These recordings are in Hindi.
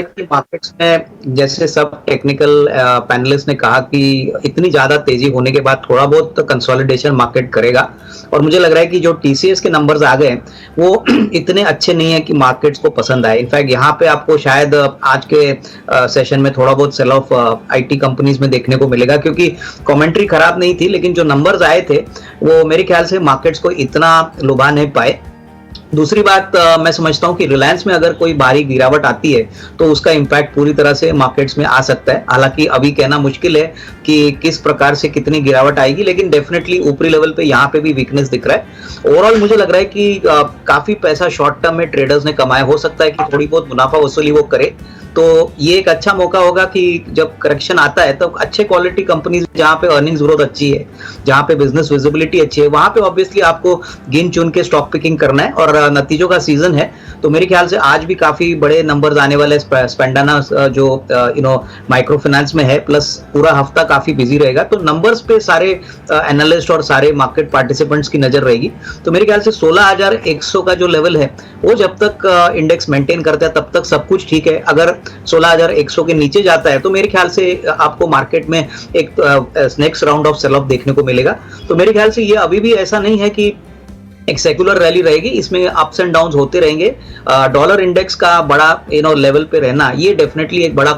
कि मार्केट्स में जैसे सब टेक्निकल पैनलिस्ट ने कहा कि इतनी ज्यादा तेजी होने के बाद थोड़ा बहुत कंसोलिडेशन मार्केट करेगा। और मुझे लग रहा है कि जो टीसीएस के नंबर्स आ गए वो इतने अच्छे नहीं है कि मार्केट्स को पसंद आए। इनफैक्ट यहाँ पे आपको शायद आज के सेशन में थोड़ा बहुत सेल ऑफ आईटी कंपनीज में देखने को मिलेगा, क्योंकि कमेंट्री खराब नहीं थी, लेकिन जो नंबर्स आए थे वो मेरे ख्याल से मार्केट्स को इतना लुभा नहीं पाए। दूसरी बात, मैं समझता हूं कि रिलायंस में अगर कोई भारी गिरावट आती है तो उसका इंपैक्ट पूरी तरह से मार्केट्स में आ सकता है। हालांकि अभी कहना मुश्किल है कि किस प्रकार से कितनी गिरावट आएगी, लेकिन डेफिनेटली ऊपरी लेवल पे यहाँ पे भी वीकनेस दिख रहा है। ओवरऑल मुझे लग रहा है कि काफी पैसा शॉर्ट टर्म में ट्रेडर्स ने कमाया, हो सकता है कि थोड़ी बहुत मुनाफा वसूली वो करे, तो ये एक अच्छा मौका होगा कि जब करेक्शन आता है तो अच्छे क्वालिटी कंपनीज जहां पे अर्निंग्स ग्रोथ अच्छी है, जहां पे बिजनेस विजिबिलिटी अच्छी है, वहां पे ऑब्वियसली आपको गिन चुन के स्टॉक पिकिंग करना है। और नतीजों का सीजन है, तो मेरे ख्याल से आज भी काफी बड़े नंबर्स आने वाले। स्पेंडाना जो माइक्रो फाइनेंस में है, प्लस पूरा हफ्ता काफी बिजी रहेगा, तो नंबर्स पे सारे एनालिस्ट और सारे मार्केट पार्टिसिपेंट्स की नजर रहेगी। तो मेरे ख्याल से 16,100 का जो लेवल है वो जब तक इंडेक्स मेंटेन करता है तब तक सब कुछ ठीक है। अगर 16,100 के नीचे जाता है तो मेरे ख्याल से आपको मार्केट में एक next round of sell off देखने को मिलेगा। तो मेरे ख्याल से ये अभी भी ऐसा नहीं है कि एक सेकुलर रैली रहेगी, इसमें अप्स एंड डाउन्स होते रहेंगे। डॉलर इंडेक्स का बड़ा लेवल पे रहना ये डेफिनेटली एक बड़ा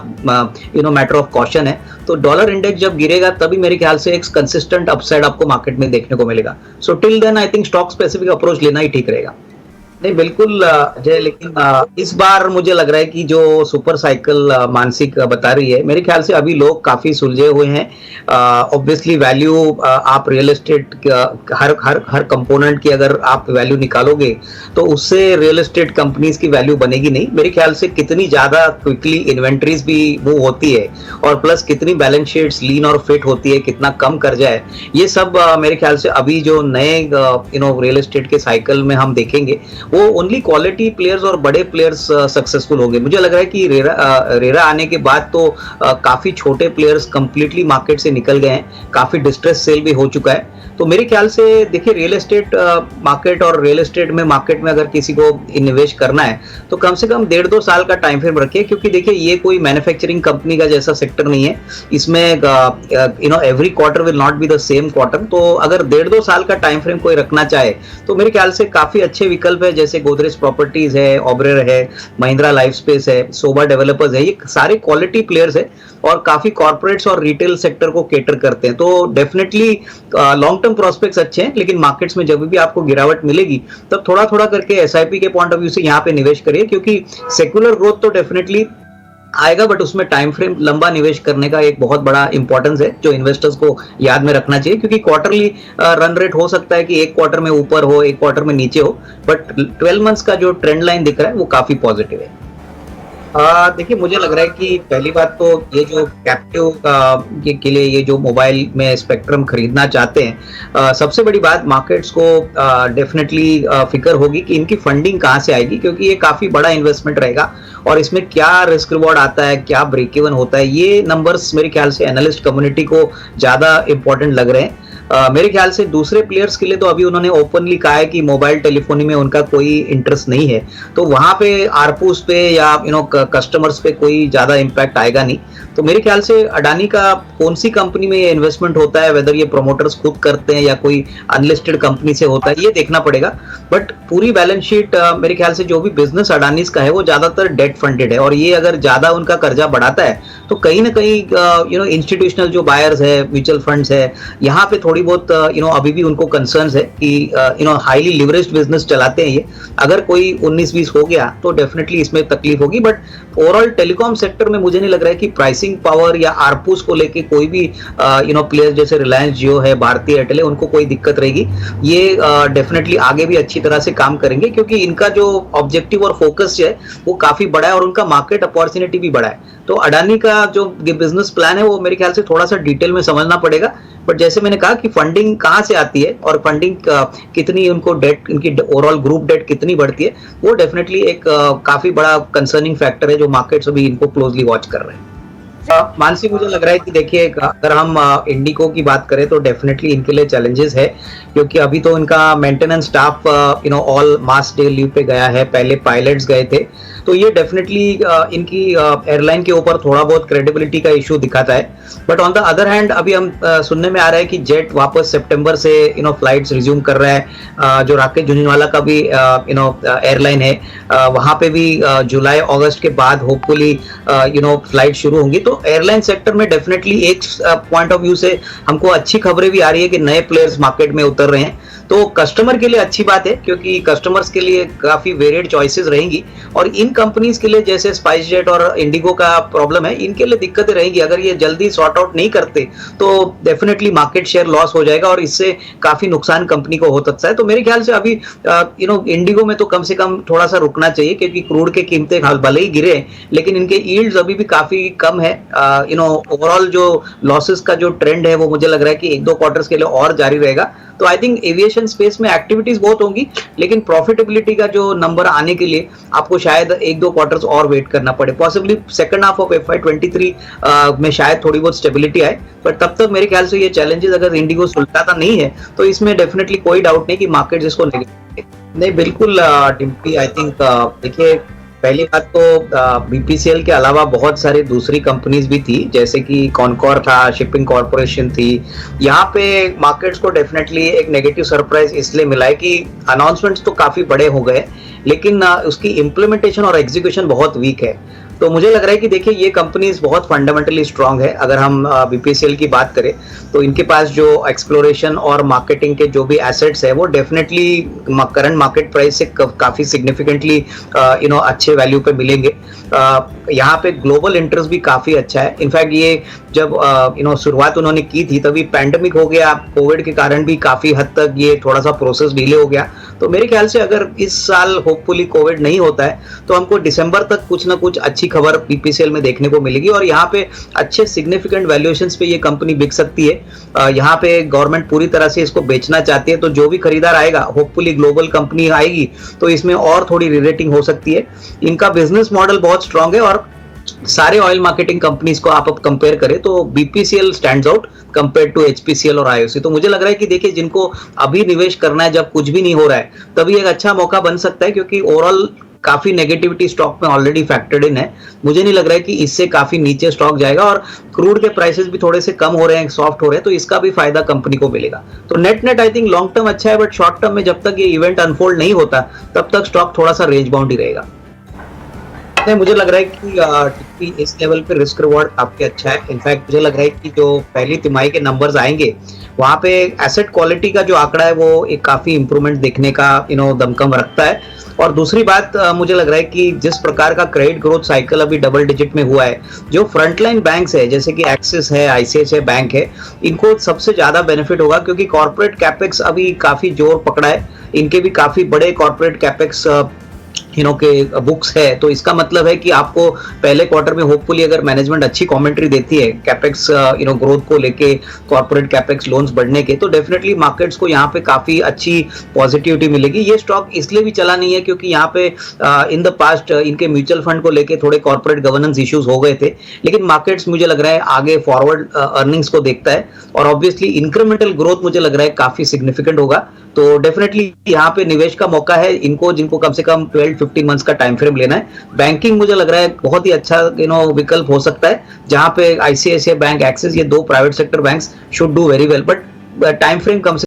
मैटर ऑफ कॉशन है। तो डॉलर इंडेक्स जब गिरेगा तभी मेरे ख्याल से एक कंसिस्टेंट अपसाइड आपको मार्केट में देखने को मिलेगा। So till then I think stock specific approach लेना ही ठीक रहेगा। नहीं बिल्कुल अजय, लेकिन इस बार मुझे लग रहा है कि जो सुपर साइकिल मानसिक बता रही है, मेरे ख्याल से अभी लोग काफी सुलझे हुए हैं। ऑब्वियसली वैल्यू आप रियल एस्टेट हर हर हर कंपोनेंट की अगर आप वैल्यू निकालोगे तो उससे रियल एस्टेट कंपनीज की वैल्यू बनेगी नहीं। मेरे ख्याल से कितनी ज्यादा क्विकली इन्वेंट्रीज भी वो होती है, और प्लस कितनी बैलेंस शीट्स लीन और फिट होती है, कितना कम कर्जा है, ये सब मेरे ख्याल से अभी जो नए रियल एस्टेट के साइकिल में हम देखेंगे वो ओनली क्वालिटी प्लेयर्स और बड़े प्लेयर्स सक्सेसफुल होंगे। मुझे लग रहा है कि रेरा आने के बाद तो काफी छोटे प्लेयर्स कंप्लीटली मार्केट से निकल गए हैं, काफी डिस्ट्रेस सेल भी हो चुका है। तो मेरे ख्याल से देखिए, रियल एस्टेट मार्केट और रियल एस्टेट में मार्केट में अगर किसी को इन्वेस्ट करना है तो कम से कम 1.5-2 साल का टाइम फ्रेम रखिए, क्योंकि देखिए ये कोई मैन्युफैक्चरिंग कंपनी का जैसा सेक्टर नहीं है। इसमें every quarter will not be the same quarter. तो अगर 1.5-2 साल का टाइम फ्रेम कोई रखना चाहे तो मेरे ख्याल से काफी अच्छे विकल्प है, जैसे गोदरेज प्रॉपर्टीज है, ऑब्रेर है, महिंद्रा लाइफ स्पेस है, सोबा डेवलपर्स है। ये सारे क्वालिटी प्लेयर्स है और काफी कॉर्पोरेट्स और रिटेल सेक्टर को केटर करते हैं। तो डेफिनेटली लॉन्ग टर्म प्रोस्पेक्ट्स अच्छे हैं, लेकिन मार्केट्स में जब भी आपको गिरावट मिलेगी तब थोड़ा थोड़ा करके एसआईपी के पॉइंट ऑफ व्यू से यहाँ पे निवेश करिए, क्योंकि सेक्युलर ग्रोथ तो डेफिनेटली आएगा, बट उसमें टाइम फ्रेम लंबा निवेश करने का एक बहुत बड़ा इंपॉर्टेंस है जो इन्वेस्टर्स को याद में रखना चाहिए। क्योंकि क्वार्टरली रन रेट हो सकता है कि एक क्वार्टर में ऊपर हो, एक क्वार्टर में नीचे हो, बट 12 मंथ्स का जो ट्रेंड लाइन दिख रहा है वो काफी पॉजिटिव है। देखिए, मुझे लग रहा है कि पहली बात तो ये जो कैप्टिव के लिए ये जो मोबाइल में स्पेक्ट्रम खरीदना चाहते हैं, सबसे बड़ी बात मार्केट्स को डेफिनेटली फिक्र होगी कि इनकी फंडिंग कहाँ से आएगी, क्योंकि ये काफी बड़ा इन्वेस्टमेंट रहेगा और इसमें क्या रिस्क रिवॉर्ड आता है, क्या ब्रेक इवन होता है, ये नंबर्स मेरे ख्याल से एनालिस्ट कम्युनिटी को ज्यादा इंपॉर्टेंट लग रहे हैं। मेरे ख्याल से दूसरे प्लेयर्स के लिए तो अभी उन्होंने ओपनली कहा है कि मोबाइल टेलीफोनी में उनका कोई इंटरेस्ट नहीं है, तो वहां पे आरपूस पे या कस्टमर्स पे कोई ज्यादा इंपैक्ट आएगा नहीं। तो मेरे ख्याल से अडानी का कौन सी कंपनी में ये इन्वेस्टमेंट होता है, वेदर ये प्रोमोटर्स खुद करते हैं या कोई अनलिस्टेड कंपनी से होता है, ये देखना पड़ेगा। बट पूरी बैलेंस शीट मेरे ख्याल से जो भी बिजनेस अडानीज का है वो ज्यादातर डेट फंडेड है, और ये अगर ज्यादा उनका कर्जा बढ़ाता है तो कहीं ना कहीं इंस्टीट्यूशनल जो बायर्स है, म्यूचुअल फंड्स है, यहाँ पे थोड़ी बहुत अभी भी उनको कंसर्न्स है कि हाईली लिवरेज्ड बिजनेस चलाते हैं ये। अगर कोई 19-20 हो गया तो डेफिनेटली इसमें तकलीफ होगी। बट ओवरऑल टेलीकॉम सेक्टर में मुझे नहीं लग रहा है कि प्राइसिंग पावर या आरपूस को लेके कोई भी प्लेयर्स जैसे रिलायंस जियो है, भारती एयरटेल है, उनको कोई दिक्कत रहेगी। ये डेफिनेटली आगे भी अच्छी तरह से काम करेंगे, क्योंकि इनका जो ऑब्जेक्टिव और फोकस है वो काफी बड़ा है और उनका मार्केट अपॉर्चुनिटी भी बड़ा है। तो अडानी का जो बिजनेस प्लान है वो मेरे ख्याल से थोड़ा सा डिटेल में समझना पड़ेगा। बट जैसे मैंने कहा कि फंडिंग कहाँ से आती है और फंडिंग कितनी उनको डेट, इनकी ओवरऑल ग्रुप डेट कितनी बढ़ती है, वो डेफिनेटली एक काफी बड़ा कंसर्निंग फैक्टर है जो मार्केट्स अभी इनको क्लोजली वॉच कर रहे हैं। मानसी, मुझे लग रहा है कि देखिए, अगर हम इंडिको की बात करें तो डेफिनेटली इनके लिए चैलेंजेस है, क्योंकि अभी तो इनका मेंटेनेंस स्टाफ ऑल मास डे लीव पे गया है, पहले पायलट्स गए थे। तो ये डेफिनेटली इनकी एयरलाइन के ऊपर थोड़ा बहुत क्रेडिबिलिटी का इशू दिखाता है। But on the other hand अभी हम सुनने में आ रहा है कि जेट वापस सितंबर से फ्लाइट्स रिज्यूम कर रहा है। जो राकेश झुनझुनवाला का भी एयरलाइन है, वहां पे भी जुलाई अगस्त के बाद होपफुली फ्लाइट शुरू होंगी। तो एयरलाइन सेक्टर में डेफिनेटली एक पॉइंट ऑफ व्यू से हमको अच्छी खबरें भी आ रही है कि नए प्लेयर्स मार्केट में उतर रहे हैं। तो कस्टमर के लिए अच्छी बात है, क्योंकि कस्टमर्स के लिए काफी वेरिएड चॉइसेस रहेंगी। और इन कंपनीज के लिए जैसे स्पाइस जेट और इंडिगो का प्रॉब्लम है, इनके लिए दिक्कतें रहेंगी। अगर ये जल्दी सॉर्ट आउट नहीं करते तो डेफिनेटली मार्केट शेयर लॉस हो जाएगा और इससे काफी नुकसान कंपनी को हो सकता है। तो मेरे ख्याल से अभी इंडिगो में तो कम से कम थोड़ा सा रुकना चाहिए, क्योंकि क्रूड के कीमतें भले ही गिरे लेकिन इनके यील्ड्स अभी भी काफी कम है। ओवरऑल जो लॉसेस का जो ट्रेंड है वो मुझे लग रहा है कि 1-2 क्वार्टर्स के लिए और जारी रहेगा। तो आई थिंक एविएशन स्पेस में एक्टिविटीज बहुत होंगी, लेकिन प्रॉफिटेबिलिटी का जो नंबर आने के लिए आपको शायद 1-2 क्वार्टर्स और वेट करना पड़े। Possibly second half of FY23 में शायद थोड़ी बहुत स्टेबिलिटी आए, पर तब तक मेरे ख्याल से ये चैलेंजेस अगर इंडिगो सुलझाता नहीं है तो इसमें डेफिनेटली कोई डाउट नहीं कि मार्केट जिसको नहीं। बिल्कुल डिम्पी, आई थिंक देखिए, पहली बात तो बीपीसीएल के अलावा बहुत सारी दूसरी कंपनीज भी थी, जैसे कि कॉनकॉर था, शिपिंग कॉर्पोरेशन थी। यहाँ पे मार्केट्स को डेफिनेटली एक नेगेटिव सरप्राइज इसलिए मिला है कि अनाउंसमेंट्स तो काफी बड़े हो गए, लेकिन उसकी इम्प्लीमेंटेशन और एग्जीक्यूशन बहुत वीक है। तो मुझे लग रहा है कि देखिए, ये कंपनीज बहुत फंडामेंटली स्ट्रांग है। अगर हम बीपीसीएल की बात करें तो इनके पास जो एक्सप्लोरेशन और मार्केटिंग के जो भी एसेट्स है वो डेफिनेटली करंट मार्केट प्राइस से काफी सिग्निफिकेंटली अच्छे वैल्यू पे मिलेंगे। यहाँ पे ग्लोबल इंटरेस्ट भी काफी अच्छा है। इनफैक्ट ये जब शुरुआत उन्होंने की थी तभी पैंडेमिक हो गया, कोविड के कारण भी काफी हद तक ये थोड़ा सा प्रोसेस डिले हो गया। तो मेरे ख्याल से अगर इस साल होपफुली कोविड नहीं होता है तो हमको दिसंबर तक कुछ ना कुछ अच्छी खबर बीपीसीएल में देखने को मिलेगी और यहाँ पे अच्छे सिग्निफिकेंट वैल्यूएशंस पे ये कंपनी बिक सकती है। यहाँ पे गवर्नमेंट पूरी तरह से इसको बेचना चाहती है, तो जो भी खरीदार आएगा, होपफुली ग्लोबल कंपनी आएगी तो इसमें और थोड़ी रीरेटिंग हो सकती है। इनका बिजनेस मॉडल बहुत स्ट्रांग है और सारे ऑयल मार्केटिंग कंपनीज को आप कंपेयर करें तो BPCL stands out compare to HPCL और आईओसी। तो मुझे लग रहा है कि देखिए, जिनको अभी निवेश करना है जब कुछ भी नहीं हो रहा है, तभी एक अच्छा मौका बन सकता है, क्योंकि ओवरऑल काफी नेगेटिविटी स्टॉक में ऑलरेडी फैक्टर्ड इन है। मुझे नहीं लग रहा है कि इससे काफी नीचे स्टॉक जाएगा और क्रूड के प्राइसेस भी थोड़े से कम हो रहे हैं, सॉफ्ट हो रहे हैं, तो इसका भी फायदा कंपनी को मिलेगा। तो net I think long term अच्छा है, बट शॉर्ट टर्म में जब तक ये इवेंट अनफोल्ड नहीं होता तब तक स्टॉक थोड़ा सा रेंज बाउंड ही रहेगा। मुझे लग रहा है कि इस लेवल पे रिस्क रिवॉर्ड आपके अच्छा है। इनफैक्ट मुझे लग रहा है कि जो पहली तिमाही के नंबर्स आएंगे वहां पे एसेट क्वालिटी का जो आंकड़ा है वो एक काफी इंप्रूवमेंट देखने का दमकम रखता है। और दूसरी बात, मुझे लग रहा है कि जिस प्रकार का क्रेडिट ग्रोथ साइकिल अभी डबल डिजिट में हुआ है, जो फ्रंटलाइन बैंक्स है जैसे कि एक्सिस है, आईसीआईसीआई बैंक है, इनको सबसे ज्यादा बेनिफिट होगा, क्योंकि कॉर्पोरेट कैपेक्स अभी काफी जोर पकड़ा है। इनके भी काफी बड़े कॉर्पोरेट कैपेक्स के बुक्स है। तो इसका मतलब है कि आपको पहले क्वार्टर में होपफुली अगर मैनेजमेंट अच्छी कमेंट्री देती है कैपेक्स ग्रोथ को लेके, कॉर्पोरेट कैपेक्स लोन्स बढ़ने के, तो डेफिनेटली मार्केट्स को यहाँ पे काफी अच्छी पॉजिटिविटी मिलेगी। ये स्टॉक इसलिए भी चला नहीं है क्योंकि यहाँ पे इन द पास्ट इनके म्यूचुअल फंड को लेके थोड़े कॉर्पोरेट गवर्नेंस इश्यूज हो गए थे, लेकिन मार्केट्स मुझे लग रहा है आगे फॉरवर्ड अर्निंग्स को देखता है और ऑब्वियसली इंक्रीमेंटल ग्रोथ मुझे लग रहा है काफी सिग्निफिकेंट होगा। तो डेफिनेटली यहाँ पे निवेश का मौका है इनको, जिनको कम से कम 12-15 मंथ्स का टाइम फ्रेम लेना है। बैंकिंग मुझे लग रहा है बहुत ही अच्छा विकल्प हो सकता है, जहां पे आईसीआईसीआई बैंक, एक्सिस, ये 2 private sector banks should do very well, but time frame कम से